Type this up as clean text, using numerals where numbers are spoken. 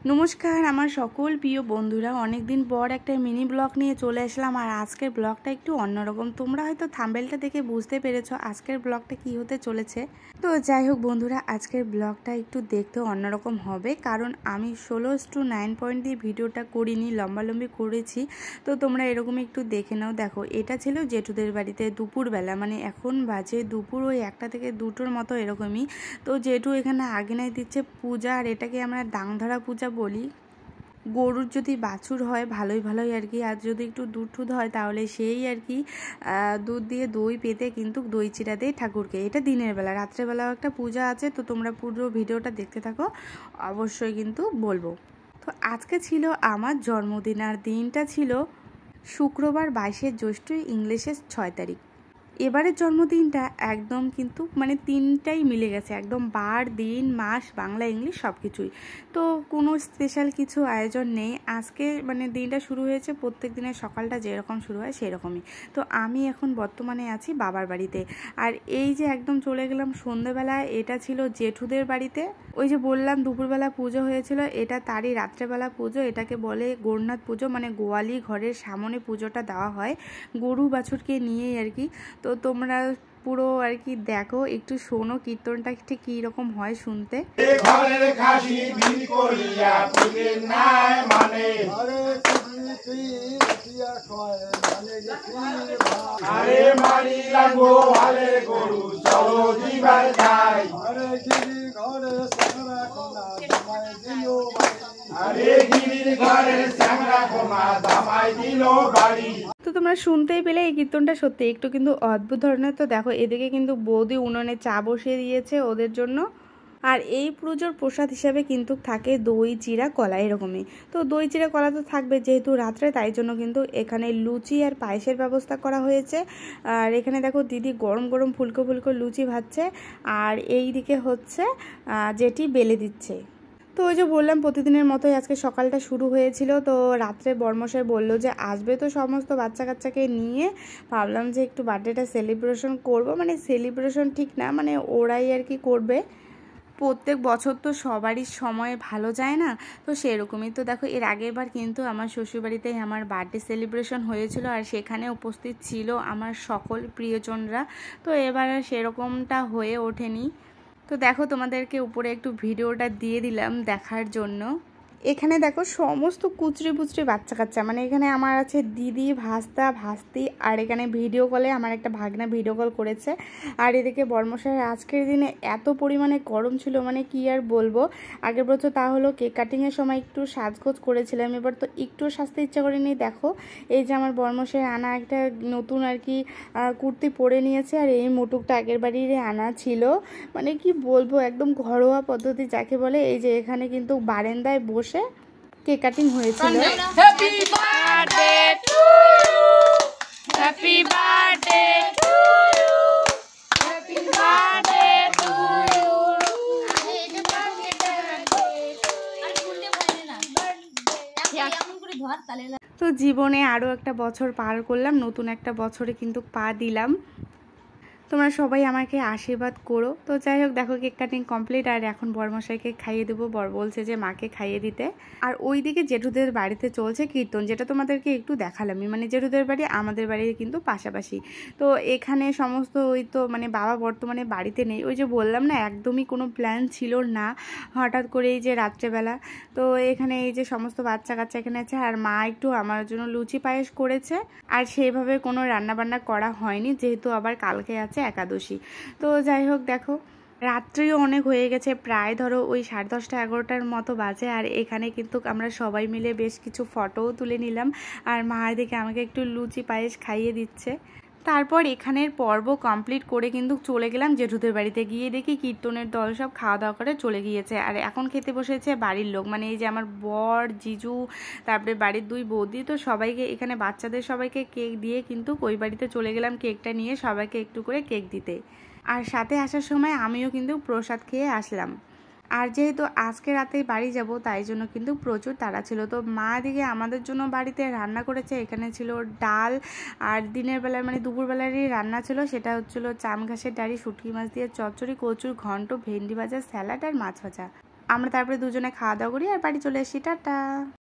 নমস্কার আমার সকল প্রিয় বন্ধুরা, অনেক দিন পর একটা মিনি ব্লগ নিয়ে চলে আসলাম। আর আজকের ব্লগটা একটু অন্যরকম। তোমরা হয়তো থাম্বনেলটা দেখে বুঝতে পেরেছো আজকের ব্লগটা কি হতে চলেছে। তো যাই হোক বন্ধুরা, আজকের ব্লগটা একটু দেখতেও অন্যরকম হবে, কারণ আমি 16:9 পয়েন্ট দিয়ে ভিডিওটা করিনি, লম্বালম্বি করেছি। তো তোমরা এরকম একটু দেখে নাও। দেখো, এটা ছিল জেঠুদের বাড়িতে দুপুরবেলা, মানে এখন বাজে দুপুর ওই 1টা থেকে 2টোর মতো এরকমই। তো জেঠু এখানে আগিনায় দিচ্ছে পূজা, আর এটাকে আমরা ডাংধরা পূজা বলি। গরুর যদি বাছুর হয় ভালোই আর কি, আর যদি একটু দুধ টুধ হয় তাহলে সেই আর কি দুধ দিয়ে দই পেতে কিন্তু দই চিরা দেয় ঠাকুরকে। এটা দিনের বেলা। রাত্রেবেলাও একটা পূজা আছে, তো তোমরা পুরো ভিডিওটা দেখতে থাকো, অবশ্যই কিন্তু বলবো। তো আজকে ছিল আমার জন্মদিন, আর দিনটা ছিল শুক্রবার 22শে জ্যৈষ্ঠ, ইংলিশের 6 তারিখ। এবারের জন্মদিনটা একদম কিন্তু মানে তিনটাই মিলে গেছে, একদম বার, দিন, মাস, বাংলা, ইংলিশ সব কিছুই। তো কোনো স্পেশাল কিছু আয়োজন নেই আজকে। মানে দিনটা শুরু হয়েছে প্রত্যেক দিনের সকালটা যেরকম শুরু হয় সেরকমই। তো আমি এখন বর্তমানে আছি বাবার বাড়িতে। আর এই যে একদম চলে গেলাম সন্ধ্যেবেলায়, এটা ছিল জেঠুদের বাড়িতে। ওই যে বললাম দুপুরবেলা পুজো হয়েছিল, এটা তারই রাত্রেবেলা পুজো। এটাকে বলে গৌরনাথ পুজো, মানে গোয়ালি ঘরের সামনে পুজোটা দেওয়া হয় গরু বাছুরকে নিয়েই আর কি। তো তোমরা পুরো আর কি দেখো, একটু শোনো কীর্তনটা ঠিক কী রকম হয় শুনতে। তো তোমরা শুনতেই পেলে এই কীর্তনটা সত্যি একটু কিন্তু অদ্ভুত ধরনের। তো দেখো, এদিকে কিন্তু বৌদি উনুনে চা বসিয়ে দিয়েছে ওদের জন্য। আর এই পুজোর প্রসাদ হিসাবে কিন্তু থাকে দই চিরা কলা, এরকমই। তো দই চিরা কলা তো থাকবে যেহেতু রাত্রে, তাই জন্য কিন্তু এখানে লুচি আর পায়েসের ব্যবস্থা করা হয়েছে। আর এখানে দেখো দিদি গরম গরম ফুলকো ফুলকো লুচি ভাজছে, আর এই দিকে হচ্ছে যেটি বেলে দিচ্ছে। তো ওই যে বললাম প্রতিদিনের মতোই আজকে সকালটা শুরু হয়েছিল। তো রাত্রে বর্মশাই বললো যে আসবে তো সমস্ত বাচ্চা কাচ্চাকে নিয়ে, ভাবলাম যে একটু বার্থডেটা সেলিব্রেশন করব। মানে সেলিব্রেশন ঠিক না, মানে ওরাই আর কি করবে। প্রত্যেক বছর তো সবারই সময় ভালো যায় না, তো সেরকমই। তো দেখো, এর আগের বার কিন্তু আমার শ্বশুরবাড়িতেই আমার বার্থডে সেলিব্রেশন হয়েছিল, আর সেখানে উপস্থিত ছিল আমার সকল প্রিয়জনরা। তো এবার সেরকমটা হয়ে ওঠেনি। তো দেখো, তোমাদেরকে উপরে একটু ভিডিওটা দিয়ে দিলাম দেখার জন্য। এখানে দেখো সমস্ত কুচরি পুচরি বাচ্চা কাচ্চা, মানে এখানে আমার আছে দিদি, ভাস্তা, ভাস্তি, আর এখানে ভিডিও কলে আমার একটা ভাগনা ভিডিও কল করেছে। আর এদিকে বর্মশাইয়ের আজকের দিনে এত পরিমাণে গরম ছিল, মানে কি আর বলবো। আগের বছর তা হলো কেক কাটিংয়ের সময় একটু সাজগোজ করেছিলাম, এবার তো একটু সাজতে ইচ্ছা করেনি। দেখো, এই যে আমার বর্মশাই আনা একটা নতুন আর কি কুর্তি পরে নিয়েছে, আর এই মুটুকটা আগের বাড়ির আনা ছিল। মানে কি বলবো, একদম ঘরোয়া পদ্ধতি যাকে বলে। এই যে এখানে কিন্তু বারান্দায় বসে কেক কাটিং হয়েছিল। Happy birthday to you, happy birthday to you, happy birthday to you. তো জীবনে আরো একটা বছর পার করলাম, নতুন একটা বছরে কিন্তু পা দিলাম। তোমরা সবাই আমাকে আশীর্বাদ করো। তো যাই হোক, দেখো কেক কাটিং কমপ্লিট, আর এখন বরমশাইকে খাইয়ে দেবো। বর বলছে যে মাকে খাইয়ে দিতে। আর ওইদিকে জেঠুদের বাড়িতে চলছে কীর্তন, যেটা তোমাদেরকে একটু দেখালামই। মানে জেঠুদের বাড়ি আমাদের বাড়ি কিন্তু পাশাপাশি। তো এখানে সমস্ত ওই তো মানে বাবা বর্তমানে বাড়িতে নেই। ওই যে বললাম না, একদমই কোনো প্ল্যান ছিল না, হঠাৎ করে এই যে রাত্রেবেলা। তো এখানে এই যে সমস্ত বাচ্চা কাচ্চা এখানে আছে, আর মা একটু আমার জন্য লুচি পায়েস করেছে। আর সেইভাবে কোনো রান্নাবান্না করা হয়নি, যেহেতু আবার কালকে আছে একাদশী। তো যাই হোক, দেখো রাত্রিও অনেক হয়ে গেছে, প্রায় ধরো ওই 10:30 11টার মতো বাজে। আর এখানে কিন্তু আমরা সবাই মিলে বেশ কিছু ফটোও তুলে নিলাম, আর মা এদিকে আমাকে একটু লুচি পায়েস খাইয়ে দিচ্ছে। তারপর এখানের পর্ব কমপ্লিট করে কিন্তু চলে গেলাম জেঠুদের বাড়িতে। গিয়ে দেখি কীর্তনের দল সব খাওয়া দাওয়া করে চলে গিয়েছে, আর এখন খেতে বসেছে বাড়ির লোক, মানে এই যে আমার বর, জিজু, তারপরে বাড়ির 2 বৌদি। তো সবাইকে এখানে বাচ্চাদের সবাইকে কেক দিয়ে কিন্তু ওই বাড়িতে চলে গেলাম কেকটা নিয়ে সবাইকে একটু করে কেক দিতে। আর সাথে আসার সময় আমিও কিন্তু প্রসাদ খেয়ে আসলাম। আর যেহেতু আজকে রাতে বাড়ি যাব, তাই জন্য কিন্তু প্রচুর তাড়া ছিল। তো মা দিকে আমাদের জন্য বাড়িতে রান্না করেছে। এখানে ছিল ডাল, আর দিনের বেলায় মানে দুপুরবেলারই রান্না ছিল, সেটা হচ্ছিল চাম ঘাসের ডাঁড়ি, শুটকি মাছ দিয়ে চচ্চড়ি, কচুর ঘন্ট, ভেন্ডি ভাজা, স্যালাড আর মাছ ভাজা। আমরা তারপরে দুজনে খাওয়া দাওয়া করি আর বাড়ি চলে আসি। টাটা।